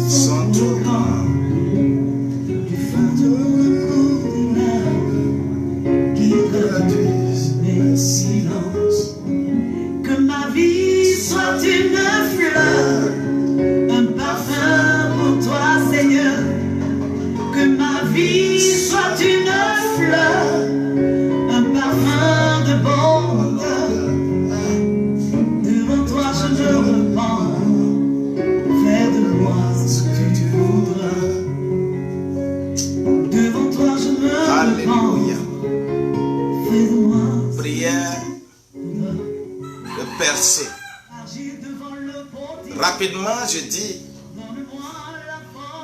sont trop grands. Du fantôme de l'âme qui traduisent mes silences. Que ma vie soit une fleur, un parfum pour toi, Seigneur. Que ma vie soit une fleur, un parfum de bonheur. Devant toi je me repens. Fais de moi ce que tu voudras. Devant toi je me repens. Fais de moi. Prière de percer. Rapidement, je dis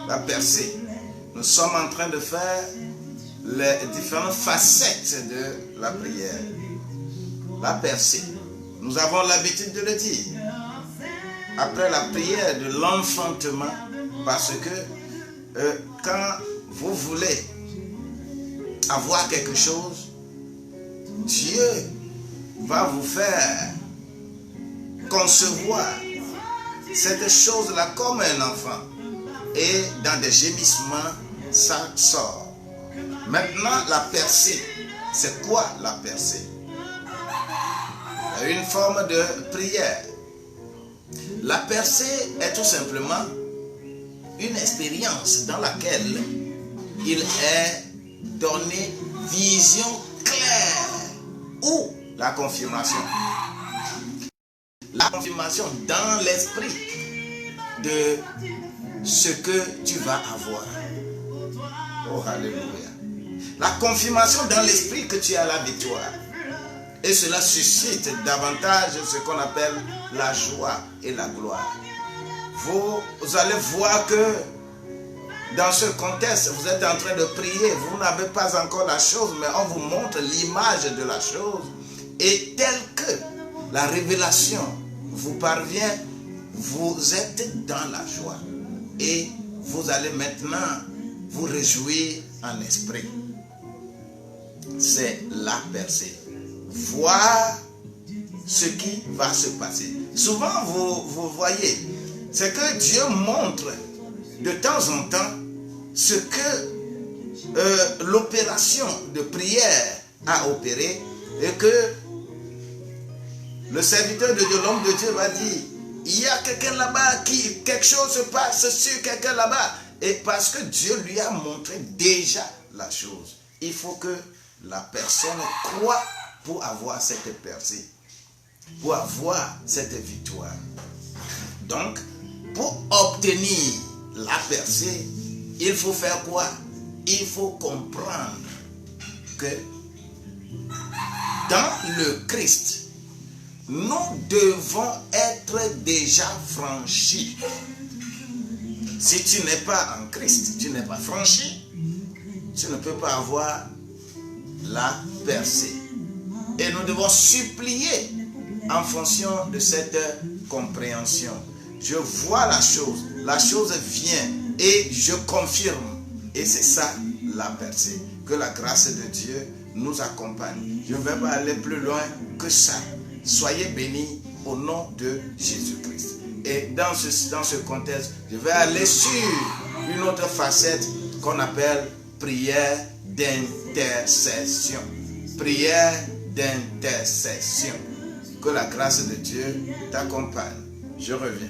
la percée. Nous sommes en train de faire les différentes facettes de la prière. La percée. Nous avons l'habitude de le dire. Après la prière de l'enfantement, parce que quand vous voulez avoir quelque chose, Dieu va vous faire concevoir cette chose-là comme un enfant. Et dans des gémissements, ça sort. Maintenant, la percée. C'est quoi la percée? Une forme de prière. La percée est tout simplement une expérience dans laquelle il est donné vision claire ou la confirmation. La confirmation dans l'esprit de ce que tu vas avoir. Oh, alléluia. La confirmation dans l'esprit que tu as la victoire. Et cela suscite davantage ce qu'on appelle la joie et la gloire. Vous allez voir que dans ce contexte, vous êtes en train de prier, vous n'avez pas encore la chose, mais on vous montre l'image de la chose. Et tel que la révélation vous parvient, vous êtes dans la joie. Et vous allez maintenant vous réjouir en esprit. C'est la percée. Voir ce qui va se passer. Souvent, vous voyez, c'est que Dieu montre de temps en temps ce que l'opération de prière a opéré et que le serviteur de Dieu, l'homme de Dieu va dire, il y a quelqu'un là-bas quelque chose se passe sur quelqu'un là-bas. Et parce que Dieu lui a montré déjà la chose, il faut que la personne croit pour avoir cette percée, pour avoir cette victoire. Donc, pour obtenir la percée, il faut faire quoi? Il faut comprendre que dans le Christ, nous devons être déjà franchis. Si tu n'es pas en Christ, tu n'es pas franchi, tu ne peux pas avoir la percée. Et nous devons supplier en fonction de cette compréhension. Je vois la chose vient et je confirme. Et c'est ça la percée. Que la grâce de Dieu nous accompagne. Je ne vais pas aller plus loin que ça. Soyez bénis au nom de Jésus-Christ. Et dans ce contexte, je vais aller sur une autre facette qu'on appelle prière d'intercession. Prière d'intercession. Que la grâce de Dieu t'accompagne. Je reviens.